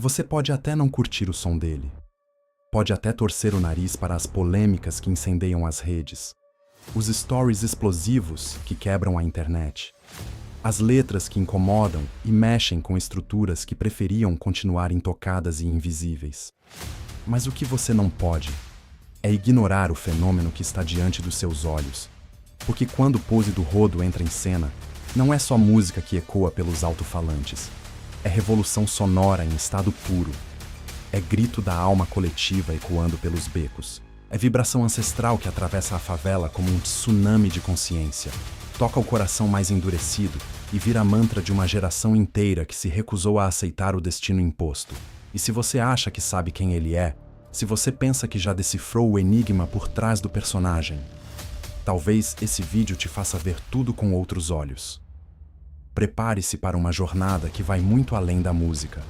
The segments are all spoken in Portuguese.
Você pode até não curtir o som dele. Pode até torcer o nariz para as polêmicas que incendeiam as redes, os stories explosivos que quebram a internet, as letras que incomodam e mexem com estruturas que preferiam continuar intocadas e invisíveis. Mas o que você não pode é ignorar o fenômeno que está diante dos seus olhos, porque quando o Pose do Rodo entra em cena, não é só música que ecoa pelos alto-falantes, é revolução sonora em estado puro, é grito da alma coletiva ecoando pelos becos, é vibração ancestral que atravessa a favela como um tsunami de consciência, toca o coração mais endurecido e vira mantra de uma geração inteira que se recusou a aceitar o destino imposto. E se você acha que sabe quem ele é, se você pensa que já decifrou o enigma por trás do personagem, talvez esse vídeo te faça ver tudo com outros olhos. Prepare-se para uma jornada que vai muito além da música.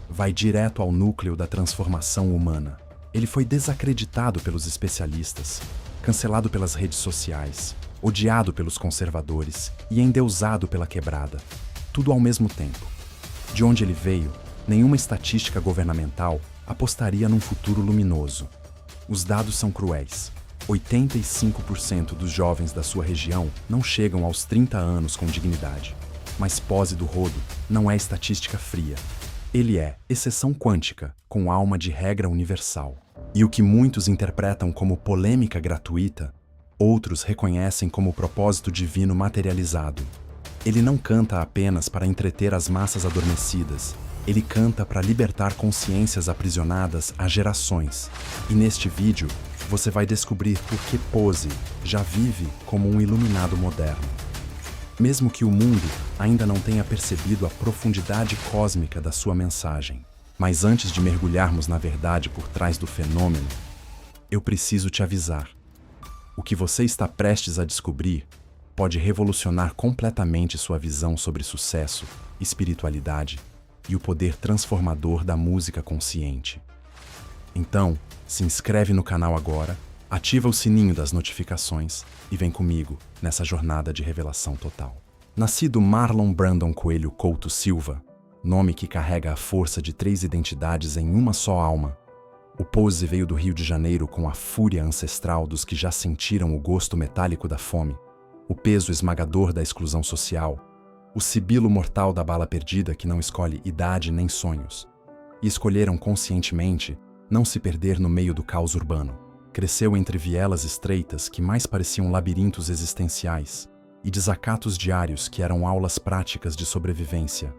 Vai direto ao núcleo da transformação humana. Ele foi desacreditado pelos especialistas, cancelado pelas redes sociais, odiado pelos conservadores e endeusado pela quebrada. Tudo ao mesmo tempo. De onde ele veio, nenhuma estatística governamental apostaria num futuro luminoso. Os dados são cruéis. 85% dos jovens da sua região não chegam aos 30 anos com dignidade. Mas Pose do Rodo não é estatística fria. Ele é exceção quântica, com alma de regra universal. E o que muitos interpretam como polêmica gratuita, outros reconhecem como propósito divino materializado. Ele não canta apenas para entreter as massas adormecidas. Ele canta para libertar consciências aprisionadas há gerações. E neste vídeo, você vai descobrir por que Pose já vive como um iluminado moderno. Mesmo que o mundo ainda não tenha percebido a profundidade cósmica da sua mensagem. Mas antes de mergulharmos na verdade por trás do fenômeno, eu preciso te avisar. O que você está prestes a descobrir pode revolucionar completamente sua visão sobre sucesso, espiritualidade e o poder transformador da música consciente. Então, se inscreve no canal agora, ativa o sininho das notificações e vem comigo nessa jornada de revelação total. Nascido Marlon Brandon Coelho Couto Silva, nome que carrega a força de 3 identidades em uma só alma, o Pose veio do Rio de Janeiro com a fúria ancestral dos que já sentiram o gosto metálico da fome, o peso esmagador da exclusão social, o sibilo mortal da bala perdida que não escolhe idade nem sonhos, e escolheram conscientemente não se perder no meio do caos urbano. Cresceu entre vielas estreitas que mais pareciam labirintos existenciais e desacatos diários que eram aulas práticas de sobrevivência,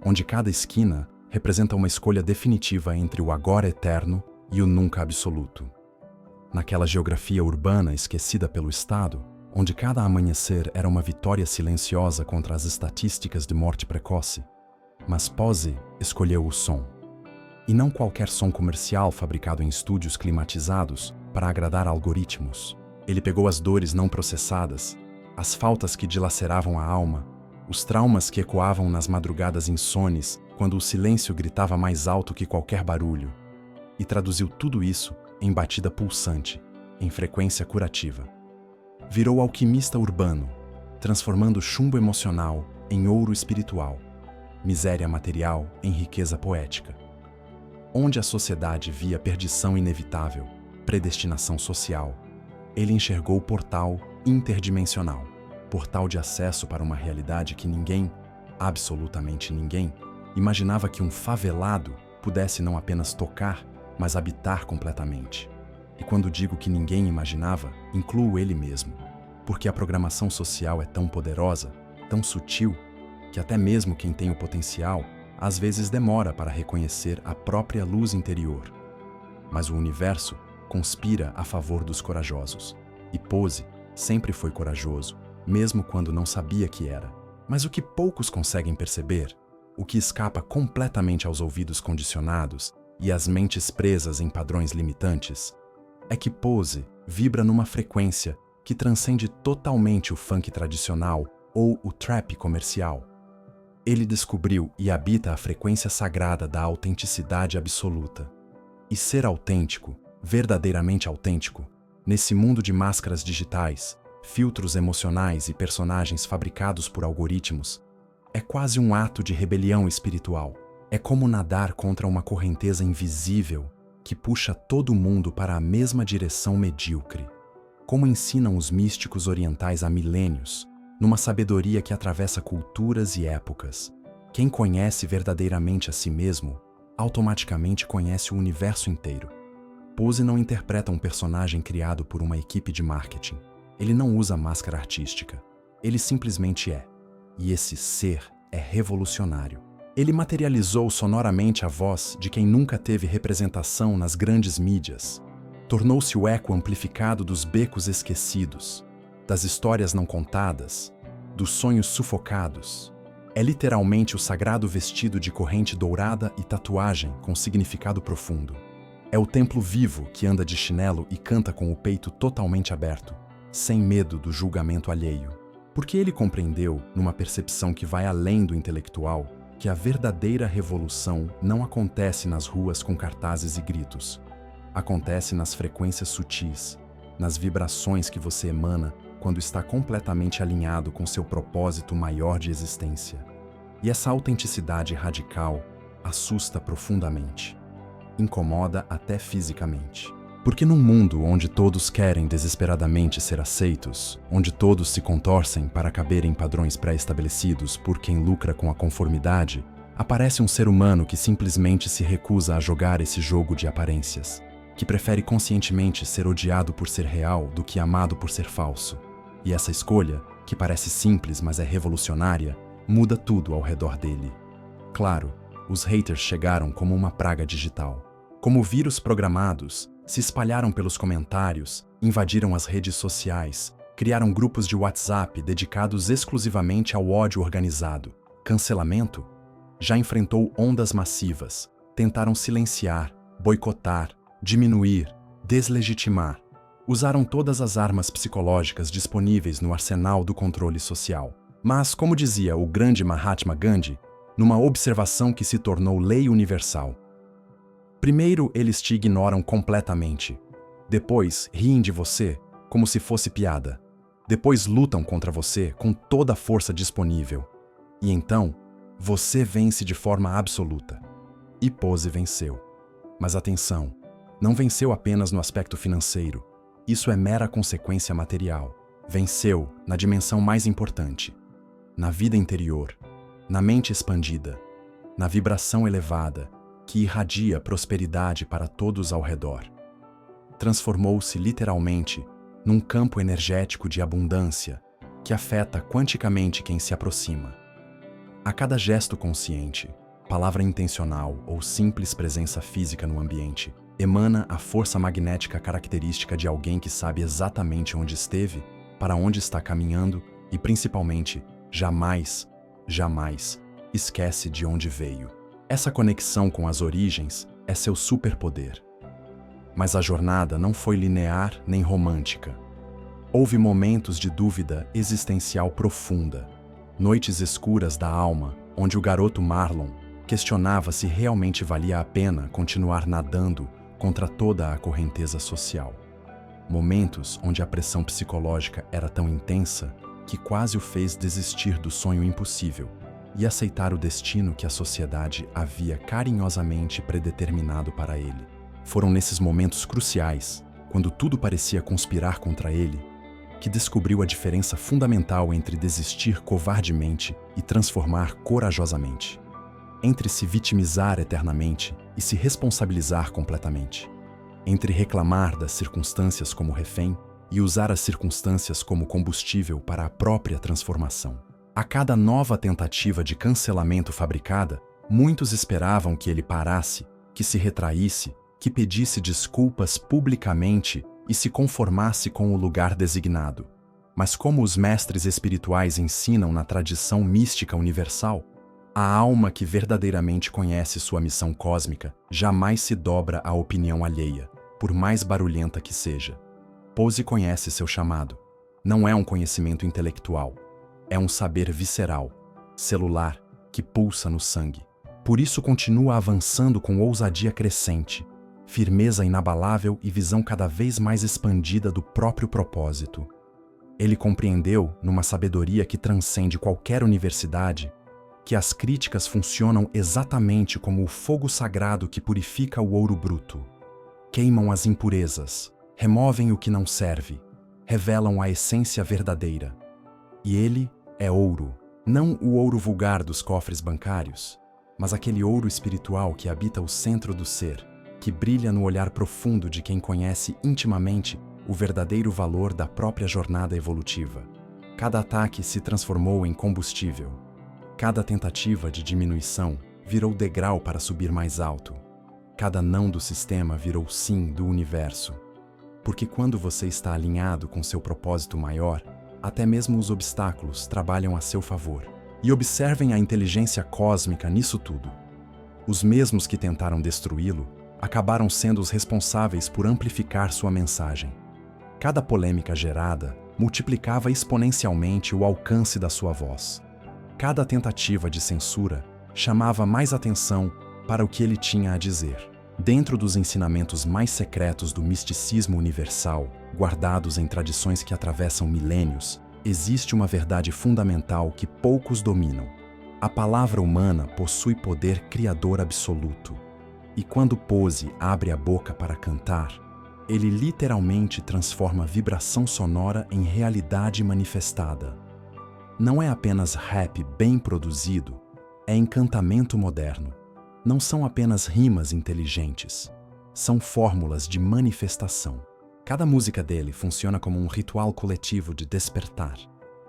onde cada esquina representa uma escolha definitiva entre o agora eterno e o nunca absoluto. Naquela geografia urbana esquecida pelo Estado, onde cada amanhecer era uma vitória silenciosa contra as estatísticas de morte precoce, mas Pose escolheu o som. E não qualquer som comercial fabricado em estúdios climatizados para agradar algoritmos. Ele pegou as dores não processadas, as faltas que dilaceravam a alma, os traumas que ecoavam nas madrugadas insones quando o silêncio gritava mais alto que qualquer barulho, e traduziu tudo isso em batida pulsante, em frequência curativa. Virou alquimista urbano, transformando chumbo emocional em ouro espiritual, miséria material em riqueza poética. Onde a sociedade via perdição inevitável, predestinação social, ele enxergou o portal interdimensional, portal de acesso para uma realidade que ninguém, absolutamente ninguém, imaginava que um favelado pudesse não apenas tocar, mas habitar completamente. E quando digo que ninguém imaginava, incluo ele mesmo, porque a programação social é tão poderosa, tão sutil, que até mesmo quem tem o potencial às vezes demora para reconhecer a própria luz interior. Mas o universo conspira a favor dos corajosos. E Pose sempre foi corajoso, mesmo quando não sabia que era. Mas o que poucos conseguem perceber, o que escapa completamente aos ouvidos condicionados e às mentes presas em padrões limitantes, é que Pose vibra numa frequência que transcende totalmente o funk tradicional ou o trap comercial. Ele descobriu e habita a frequência sagrada da autenticidade absoluta. E ser autêntico, verdadeiramente autêntico, nesse mundo de máscaras digitais, filtros emocionais e personagens fabricados por algoritmos, é quase um ato de rebelião espiritual. É como nadar contra uma correnteza invisível que puxa todo mundo para a mesma direção medíocre. Como ensinam os místicos orientais há milênios, numa sabedoria que atravessa culturas e épocas. Quem conhece verdadeiramente a si mesmo, automaticamente conhece o universo inteiro. Pose não interpreta um personagem criado por uma equipe de marketing. Ele não usa máscara artística. Ele simplesmente é. E esse ser é revolucionário. Ele materializou sonoramente a voz de quem nunca teve representação nas grandes mídias. Tornou-se o eco amplificado dos becos esquecidos, das histórias não contadas, dos sonhos sufocados. É literalmente o sagrado vestido de corrente dourada e tatuagem com significado profundo. É o templo vivo que anda de chinelo e canta com o peito totalmente aberto, sem medo do julgamento alheio. Porque ele compreendeu, numa percepção que vai além do intelectual, que a verdadeira revolução não acontece nas ruas com cartazes e gritos. Acontece nas frequências sutis, nas vibrações que você emana quando está completamente alinhado com seu propósito maior de existência. E essa autenticidade radical assusta profundamente. Incomoda até fisicamente. Porque num mundo onde todos querem desesperadamente ser aceitos, onde todos se contorcem para caber em padrões pré-estabelecidos por quem lucra com a conformidade, aparece um ser humano que simplesmente se recusa a jogar esse jogo de aparências, que prefere conscientemente ser odiado por ser real do que amado por ser falso. E essa escolha, que parece simples mas é revolucionária, muda tudo ao redor dele. Claro, os haters chegaram como uma praga digital. Como vírus programados, se espalharam pelos comentários, invadiram as redes sociais, criaram grupos de WhatsApp dedicados exclusivamente ao ódio organizado. Cancelamento? Já enfrentou ondas massivas. Tentaram silenciar, boicotar, diminuir, deslegitimar. Usaram todas as armas psicológicas disponíveis no arsenal do controle social. Mas, como dizia o grande Mahatma Gandhi, numa observação que se tornou lei universal: primeiro, eles te ignoram completamente. Depois, riem de você como se fosse piada. Depois, lutam contra você com toda a força disponível. E então, você vence de forma absoluta. E Pose venceu. Mas atenção, não venceu apenas no aspecto financeiro. Isso é mera consequência material. Venceu na dimensão mais importante. Na vida interior, na mente expandida, na vibração elevada, que irradia prosperidade para todos ao redor. Transformou-se literalmente num campo energético de abundância que afeta quanticamente quem se aproxima. A cada gesto consciente, palavra intencional ou simples presença física no ambiente, emana a força magnética característica de alguém que sabe exatamente onde esteve, para onde está caminhando e, principalmente, jamais esquece de onde veio. Essa conexão com as origens é seu superpoder. Mas a jornada não foi linear nem romântica. Houve momentos de dúvida existencial profunda, noites escuras da alma, onde o garoto Marlon questionava se realmente valia a pena continuar nadando contra toda a correnteza social. Momentos onde a pressão psicológica era tão intensa que quase o fez desistir do sonho impossível e aceitar o destino que a sociedade havia carinhosamente predeterminado para ele. Foram nesses momentos cruciais, quando tudo parecia conspirar contra ele, que descobriu a diferença fundamental entre desistir covardemente e transformar corajosamente. Entre se vitimizar eternamente e se responsabilizar completamente. Entre reclamar das circunstâncias como refém e usar as circunstâncias como combustível para a própria transformação. A cada nova tentativa de cancelamento fabricada, muitos esperavam que ele parasse, que se retraísse, que pedisse desculpas publicamente e se conformasse com o lugar designado. Mas como os mestres espirituais ensinam na tradição mística universal, a alma que verdadeiramente conhece sua missão cósmica jamais se dobra à opinião alheia, por mais barulhenta que seja. Pose conhece seu chamado. Não é um conhecimento intelectual. É um saber visceral, celular, que pulsa no sangue. Por isso continua avançando com ousadia crescente, firmeza inabalável e visão cada vez mais expandida do próprio propósito. Ele compreendeu, numa sabedoria que transcende qualquer universidade, que as críticas funcionam exatamente como o fogo sagrado que purifica o ouro bruto. Queimam as impurezas, removem o que não serve, revelam a essência verdadeira. E ele é ouro, não o ouro vulgar dos cofres bancários, mas aquele ouro espiritual que habita o centro do ser, que brilha no olhar profundo de quem conhece intimamente o verdadeiro valor da própria jornada evolutiva. Cada ataque se transformou em combustível. Cada tentativa de diminuição virou degrau para subir mais alto. Cada não do sistema virou sim do universo. Porque quando você está alinhado com seu propósito maior, até mesmo os obstáculos trabalham a seu favor. E observem a inteligência cósmica nisso tudo. Os mesmos que tentaram destruí-lo acabaram sendo os responsáveis por amplificar sua mensagem. Cada polêmica gerada multiplicava exponencialmente o alcance da sua voz. Cada tentativa de censura chamava mais atenção para o que ele tinha a dizer. Dentro dos ensinamentos mais secretos do misticismo universal, guardados em tradições que atravessam milênios, existe uma verdade fundamental que poucos dominam. A palavra humana possui poder criador absoluto. E quando Pose abre a boca para cantar, ele literalmente transforma vibração sonora em realidade manifestada. Não é apenas rap bem produzido, é encantamento moderno. Não são apenas rimas inteligentes, são fórmulas de manifestação. Cada música dele funciona como um ritual coletivo de despertar,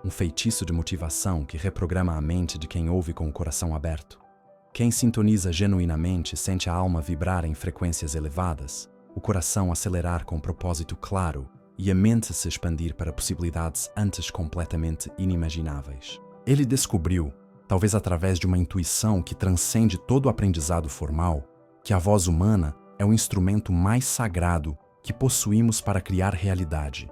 um feitiço de motivação que reprograma a mente de quem ouve com o coração aberto. Quem sintoniza genuinamente sente a alma vibrar em frequências elevadas, o coração acelerar com propósito claro e a mente se expandir para possibilidades antes completamente inimagináveis. Ele descobriu, talvez através de uma intuição que transcende todo o aprendizado formal, que a voz humana é o instrumento mais sagrado que possuímos para criar realidade.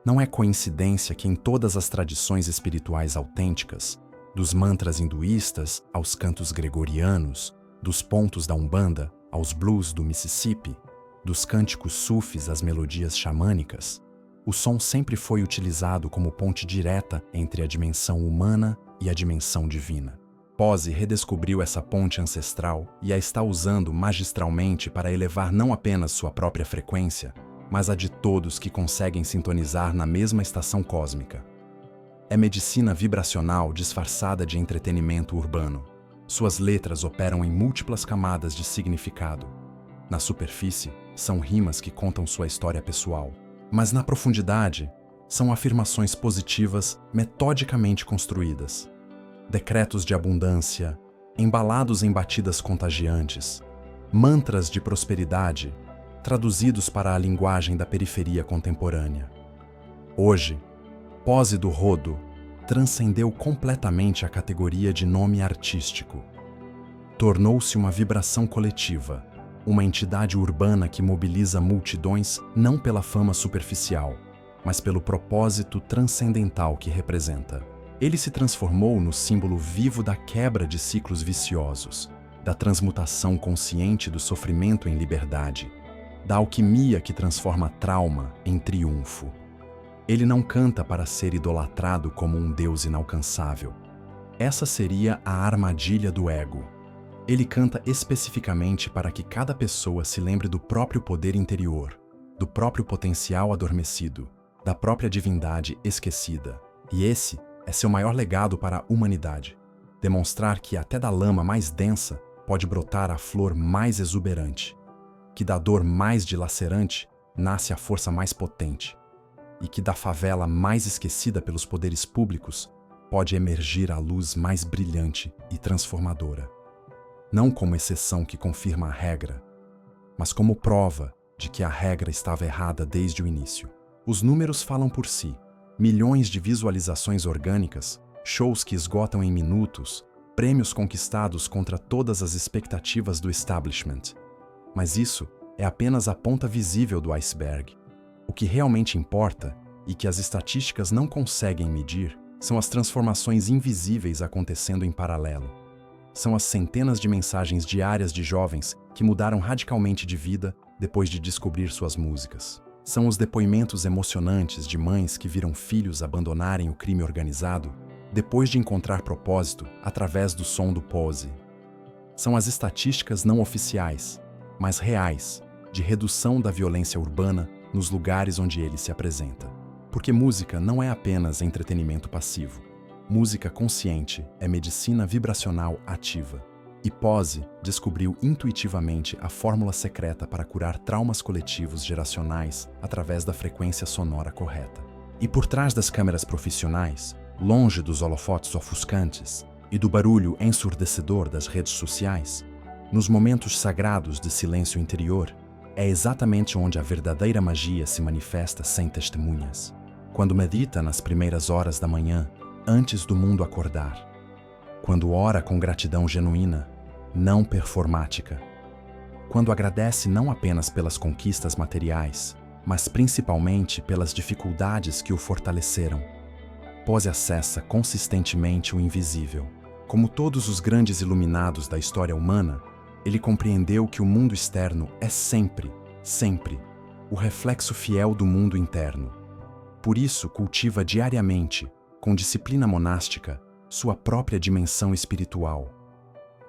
Não é coincidência que em todas as tradições espirituais autênticas, dos mantras hinduístas aos cantos gregorianos, dos pontos da Umbanda aos blues do Mississippi, dos cânticos sufis às melodias xamânicas, o som sempre foi utilizado como ponte direta entre a dimensão humana e a dimensão divina. Pose redescobriu essa ponte ancestral e a está usando magistralmente para elevar não apenas sua própria frequência, mas a de todos que conseguem sintonizar na mesma estação cósmica. É medicina vibracional disfarçada de entretenimento urbano. Suas letras operam em múltiplas camadas de significado. Na superfície, são rimas que contam sua história pessoal, mas na profundidade, são afirmações positivas metodicamente construídas. Decretos de abundância, embalados em batidas contagiantes, mantras de prosperidade, traduzidos para a linguagem da periferia contemporânea. Hoje, Pose do Rodo transcendeu completamente a categoria de nome artístico. Tornou-se uma vibração coletiva, uma entidade urbana que mobiliza multidões não pela fama superficial, mas pelo propósito transcendental que representa. Ele se transformou no símbolo vivo da quebra de ciclos viciosos, da transmutação consciente do sofrimento em liberdade, da alquimia que transforma trauma em triunfo. Ele não canta para ser idolatrado como um deus inalcançável. Essa seria a armadilha do ego. Ele canta especificamente para que cada pessoa se lembre do próprio poder interior, do próprio potencial adormecido, da própria divindade esquecida. E esse é seu maior legado para a humanidade. Demonstrar que até da lama mais densa pode brotar a flor mais exuberante, que da dor mais dilacerante nasce a força mais potente, e que da favela mais esquecida pelos poderes públicos pode emergir a luz mais brilhante e transformadora. Não como exceção que confirma a regra, mas como prova de que a regra estava errada desde o início. Os números falam por si. Milhões de visualizações orgânicas, shows que esgotam em minutos, prêmios conquistados contra todas as expectativas do establishment. Mas isso é apenas a ponta visível do iceberg. O que realmente importa, e que as estatísticas não conseguem medir, são as transformações invisíveis acontecendo em paralelo. São as centenas de mensagens diárias de jovens que mudaram radicalmente de vida depois de descobrir suas músicas. São os depoimentos emocionantes de mães que viram filhos abandonarem o crime organizado depois de encontrar propósito através do som do Pose. São as estatísticas não oficiais, mas reais, de redução da violência urbana nos lugares onde ele se apresenta. Porque música não é apenas entretenimento passivo. Música consciente é medicina vibracional ativa. E Pose descobriu intuitivamente a fórmula secreta para curar traumas coletivos geracionais através da frequência sonora correta. E por trás das câmeras profissionais, longe dos holofotes ofuscantes e do barulho ensurdecedor das redes sociais, nos momentos sagrados de silêncio interior, é exatamente onde a verdadeira magia se manifesta sem testemunhas. Quando medita nas primeiras horas da manhã, antes do mundo acordar. Quando ora com gratidão genuína, não performática. Quando agradece não apenas pelas conquistas materiais, mas principalmente pelas dificuldades que o fortaleceram. Pose acessa consistentemente o invisível. Como todos os grandes iluminados da história humana, ele compreendeu que o mundo externo é sempre, sempre, o reflexo fiel do mundo interno. Por isso, cultiva diariamente, com disciplina monástica, sua própria dimensão espiritual.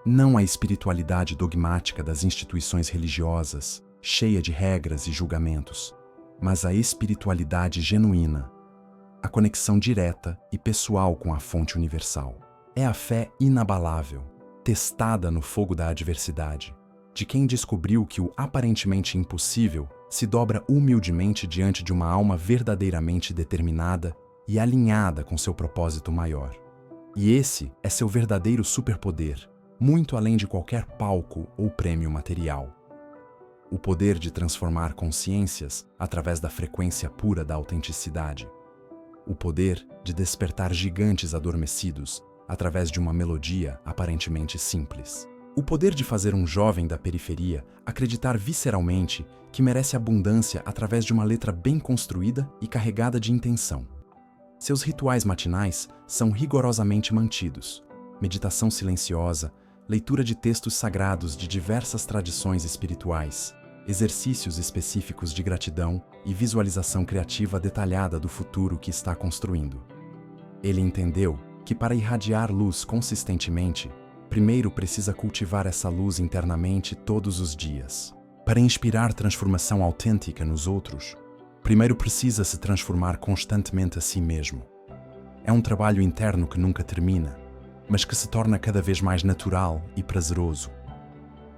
Não a espiritualidade dogmática das instituições religiosas, cheia de regras e julgamentos, mas a espiritualidade genuína, a conexão direta e pessoal com a fonte universal. É a fé inabalável, testada no fogo da adversidade, de quem descobriu que o aparentemente impossível se dobra humildemente diante de uma alma verdadeiramente determinada e alinhada com seu propósito maior. E esse é seu verdadeiro superpoder, muito além de qualquer palco ou prêmio material. O poder de transformar consciências através da frequência pura da autenticidade. O poder de despertar gigantes adormecidos através de uma melodia aparentemente simples. O poder de fazer um jovem da periferia acreditar visceralmente que merece abundância através de uma letra bem construída e carregada de intenção. Seus rituais matinais são rigorosamente mantidos. Meditação silenciosa, leitura de textos sagrados de diversas tradições espirituais, exercícios específicos de gratidão e visualização criativa detalhada do futuro que está construindo. Ele entendeu que para irradiar luz consistentemente, primeiro precisa cultivar essa luz internamente todos os dias. Para inspirar transformação autêntica nos outros, primeiro precisa se transformar constantemente a si mesmo. É um trabalho interno que nunca termina, mas que se torna cada vez mais natural e prazeroso.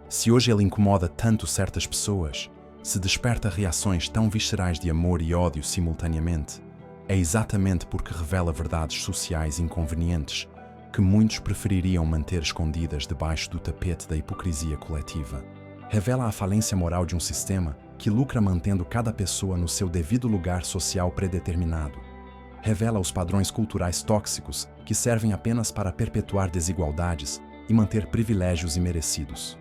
Se hoje ele incomoda tanto certas pessoas, se desperta reações tão viscerais de amor e ódio simultaneamente, é exatamente porque revela verdades sociais inconvenientes que muitos prefeririam manter escondidas debaixo do tapete da hipocrisia coletiva. Revela a falência moral de um sistema que lucra mantendo cada pessoa no seu devido lugar social predeterminado. Revela os padrões culturais tóxicos que servem apenas para perpetuar desigualdades e manter privilégios imerecidos.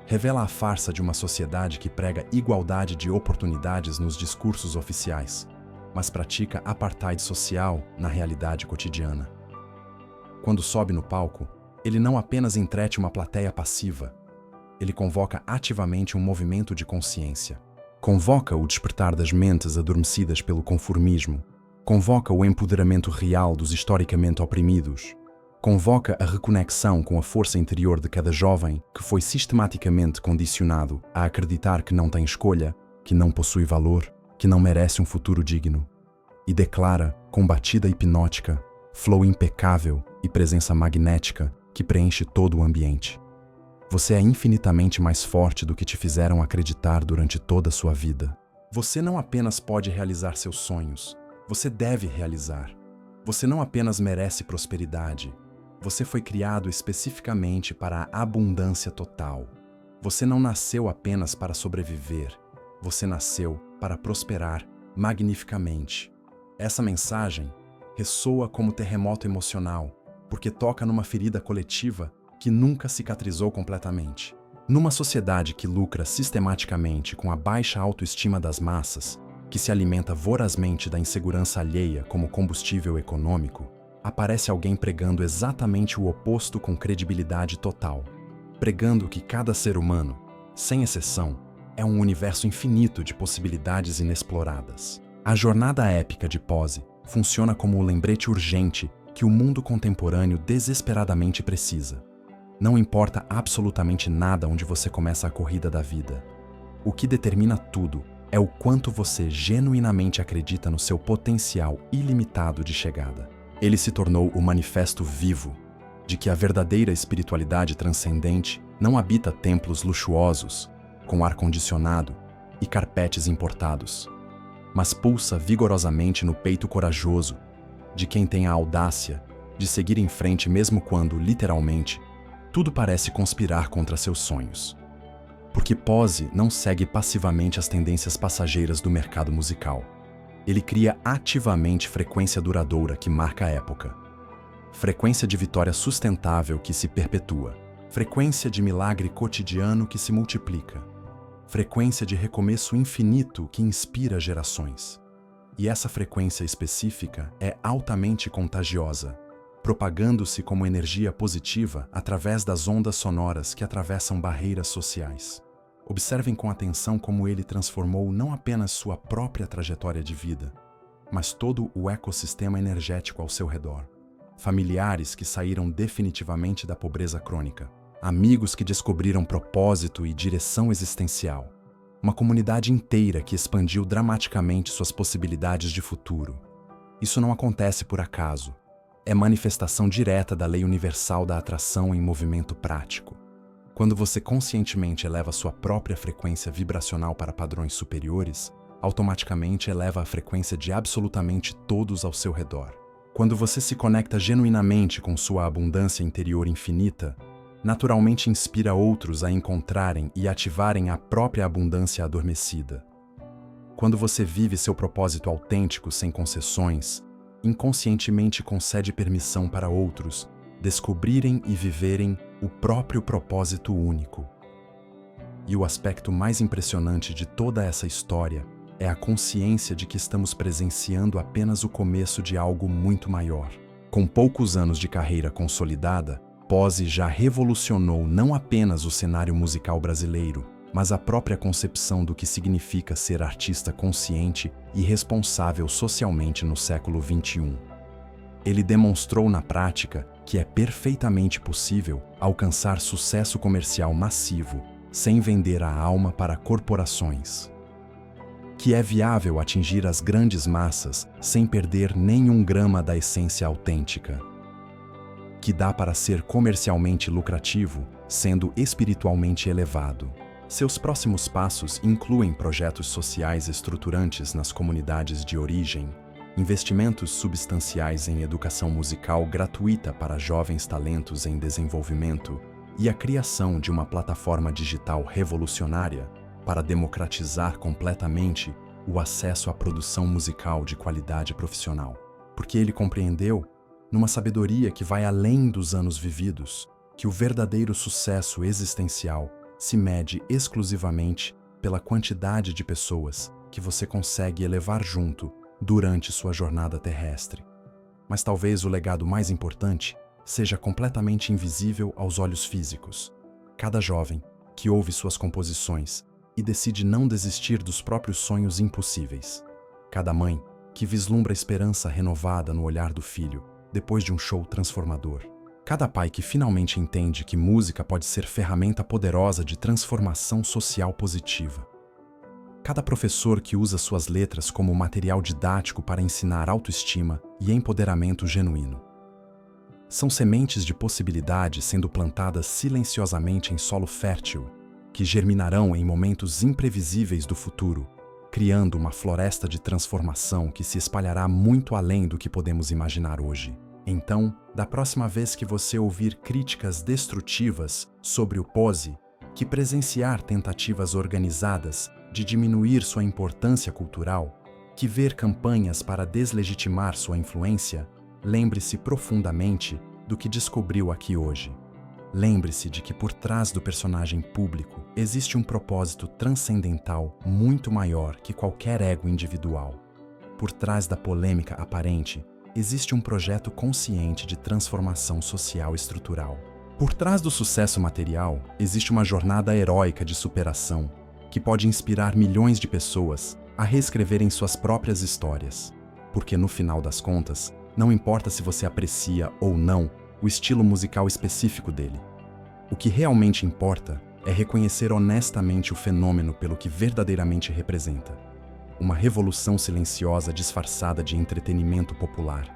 Revela a farsa de uma sociedade que prega igualdade de oportunidades nos discursos oficiais, mas pratica apartheid social na realidade cotidiana. Quando sobe no palco, ele não apenas entrete uma plateia passiva, ele convoca ativamente um movimento de consciência. Convoca o despertar das mentes adormecidas pelo conformismo. Convoca o empoderamento real dos historicamente oprimidos. Convoca a reconexão com a força interior de cada jovem que foi sistematicamente condicionado a acreditar que não tem escolha, que não possui valor, que não merece um futuro digno. E declara, com batida hipnótica, flow impecável e presença magnética que preenche todo o ambiente. Você é infinitamente mais forte do que te fizeram acreditar durante toda a sua vida. Você não apenas pode realizar seus sonhos, você deve realizar. Você não apenas merece prosperidade, você foi criado especificamente para a abundância total. Você não nasceu apenas para sobreviver, você nasceu para prosperar magnificamente. Essa mensagem ressoa como terremoto emocional, porque toca numa ferida coletiva que nunca cicatrizou completamente. Numa sociedade que lucra sistematicamente com a baixa autoestima das massas, que se alimenta vorazmente da insegurança alheia como combustível econômico, aparece alguém pregando exatamente o oposto com credibilidade total. Pregando que cada ser humano, sem exceção, é um universo infinito de possibilidades inexploradas. A jornada épica de Pose funciona como o lembrete urgente que o mundo contemporâneo desesperadamente precisa. Não importa absolutamente nada onde você começa a corrida da vida. O que determina tudo é o quanto você genuinamente acredita no seu potencial ilimitado de chegada. Ele se tornou o manifesto vivo de que a verdadeira espiritualidade transcendente não habita templos luxuosos, com ar-condicionado e carpetes importados, mas pulsa vigorosamente no peito corajoso de quem tem a audácia de seguir em frente mesmo quando, literalmente, tudo parece conspirar contra seus sonhos. Porque Pose não segue passivamente as tendências passageiras do mercado musical. Ele cria ativamente frequência duradoura que marca a época. Frequência de vitória sustentável que se perpetua. Frequência de milagre cotidiano que se multiplica. Frequência de recomeço infinito que inspira gerações. E essa frequência específica é altamente contagiosa, propagando-se como energia positiva através das ondas sonoras que atravessam barreiras sociais. Observem com atenção como ele transformou não apenas sua própria trajetória de vida, mas todo o ecossistema energético ao seu redor. Familiares que saíram definitivamente da pobreza crônica, amigos que descobriram propósito e direção existencial, uma comunidade inteira que expandiu dramaticamente suas possibilidades de futuro. Isso não acontece por acaso. É manifestação direta da lei universal da atração em movimento prático. Quando você conscientemente eleva sua própria frequência vibracional para padrões superiores, automaticamente eleva a frequência de absolutamente todos ao seu redor. Quando você se conecta genuinamente com sua abundância interior infinita, naturalmente inspira outros a encontrarem e ativarem a própria abundância adormecida. Quando você vive seu propósito autêntico sem concessões, inconscientemente concede permissão para outros descobrirem e viverem o próprio propósito único. E o aspecto mais impressionante de toda essa história é a consciência de que estamos presenciando apenas o começo de algo muito maior. Com poucos anos de carreira consolidada, Pose já revolucionou não apenas o cenário musical brasileiro, mas a própria concepção do que significa ser artista consciente e responsável socialmente no século XXI. Ele demonstrou na prática que é perfeitamente possível alcançar sucesso comercial massivo sem vender a alma para corporações. Que é viável atingir as grandes massas sem perder nenhum grama da essência autêntica. Que dá para ser comercialmente lucrativo, sendo espiritualmente elevado. Seus próximos passos incluem projetos sociais estruturantes nas comunidades de origem, investimentos substanciais em educação musical gratuita para jovens talentos em desenvolvimento e a criação de uma plataforma digital revolucionária para democratizar completamente o acesso à produção musical de qualidade profissional. Porque ele compreendeu, numa sabedoria que vai além dos anos vividos, que o verdadeiro sucesso existencial se mede exclusivamente pela quantidade de pessoas que você consegue elevar junto durante sua jornada terrestre. Mas talvez o legado mais importante seja completamente invisível aos olhos físicos. Cada jovem que ouve suas composições e decide não desistir dos próprios sonhos impossíveis. Cada mãe que vislumbra esperança renovada no olhar do filho depois de um show transformador. Cada pai que finalmente entende que música pode ser ferramenta poderosa de transformação social positiva. Cada professor que usa suas letras como material didático para ensinar autoestima e empoderamento genuíno. São sementes de possibilidade sendo plantadas silenciosamente em solo fértil, que germinarão em momentos imprevisíveis do futuro, criando uma floresta de transformação que se espalhará muito além do que podemos imaginar hoje. Então, da próxima vez que você ouvir críticas destrutivas sobre o Pose, que presenciar tentativas organizadas de diminuir sua importância cultural, que ver campanhas para deslegitimar sua influência, lembre-se profundamente do que descobriu aqui hoje. Lembre-se de que por trás do personagem público existe um propósito transcendental muito maior que qualquer ego individual. Por trás da polêmica aparente, existe um projeto consciente de transformação social estrutural. Por trás do sucesso material, existe uma jornada heróica de superação que pode inspirar milhões de pessoas a reescreverem suas próprias histórias. Porque, no final das contas, Não importa se você aprecia ou não o estilo musical específico dele. O que realmente importa é reconhecer honestamente o fenômeno pelo que verdadeiramente representa. Uma revolução silenciosa disfarçada de entretenimento popular.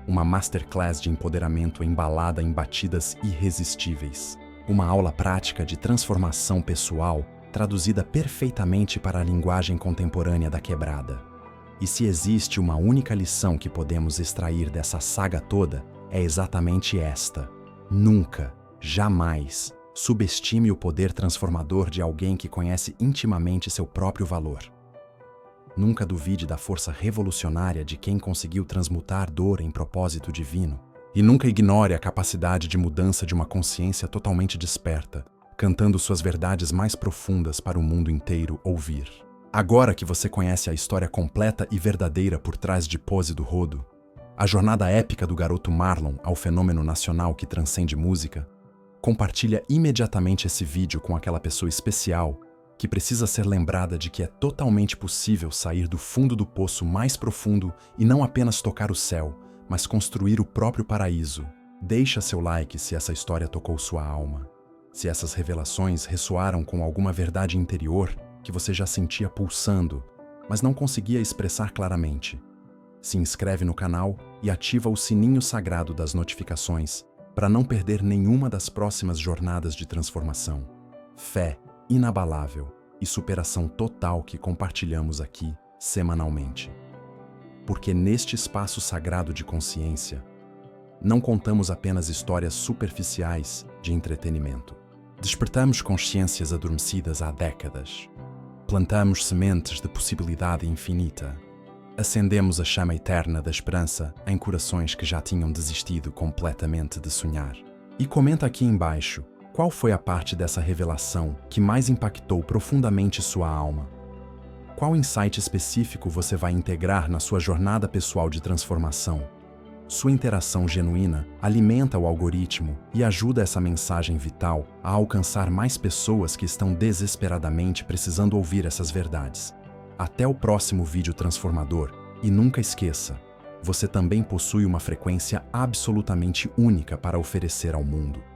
Uma masterclass de empoderamento embalada em batidas irresistíveis. Uma aula prática de transformação pessoal traduzida perfeitamente para a linguagem contemporânea da quebrada. E se existe uma única lição que podemos extrair dessa saga toda, é exatamente esta: nunca, jamais, subestime o poder transformador de alguém que conhece intimamente seu próprio valor. Nunca duvide da força revolucionária de quem conseguiu transmutar dor em propósito divino. E nunca ignore a capacidade de mudança de uma consciência totalmente desperta, cantando suas verdades mais profundas para o mundo inteiro ouvir. Agora que você conhece a história completa e verdadeira por trás de Pose do Rodo, a jornada épica do garoto Marlon ao fenômeno nacional que transcende música, compartilha imediatamente esse vídeo com aquela pessoa especial que precisa ser lembrada de que é totalmente possível sair do fundo do poço mais profundo e não apenas tocar o céu, mas construir o próprio paraíso. Deixa seu like se essa história tocou sua alma. Se essas revelações ressoaram com alguma verdade interior que você já sentia pulsando, mas não conseguia expressar claramente. Se inscreve no canal e ativa o sininho sagrado das notificações para não perder nenhuma das próximas jornadas de transformação, fé inabalável e superação total que compartilhamos aqui semanalmente. Porque neste espaço sagrado de consciência, não contamos apenas histórias superficiais de entretenimento. Despertamos consciências adormecidas há décadas. Plantamos sementes de possibilidade infinita. Acendemos a chama eterna da esperança em corações que já tinham desistido completamente de sonhar. E comenta aqui embaixo qual foi a parte dessa revelação que mais impactou profundamente sua alma. Qual insight específico você vai integrar na sua jornada pessoal de transformação? Sua interação genuína alimenta o algoritmo e ajuda essa mensagem vital a alcançar mais pessoas que estão desesperadamente precisando ouvir essas verdades. Até o próximo vídeo transformador, e nunca esqueça, você também possui uma frequência absolutamente única para oferecer ao mundo.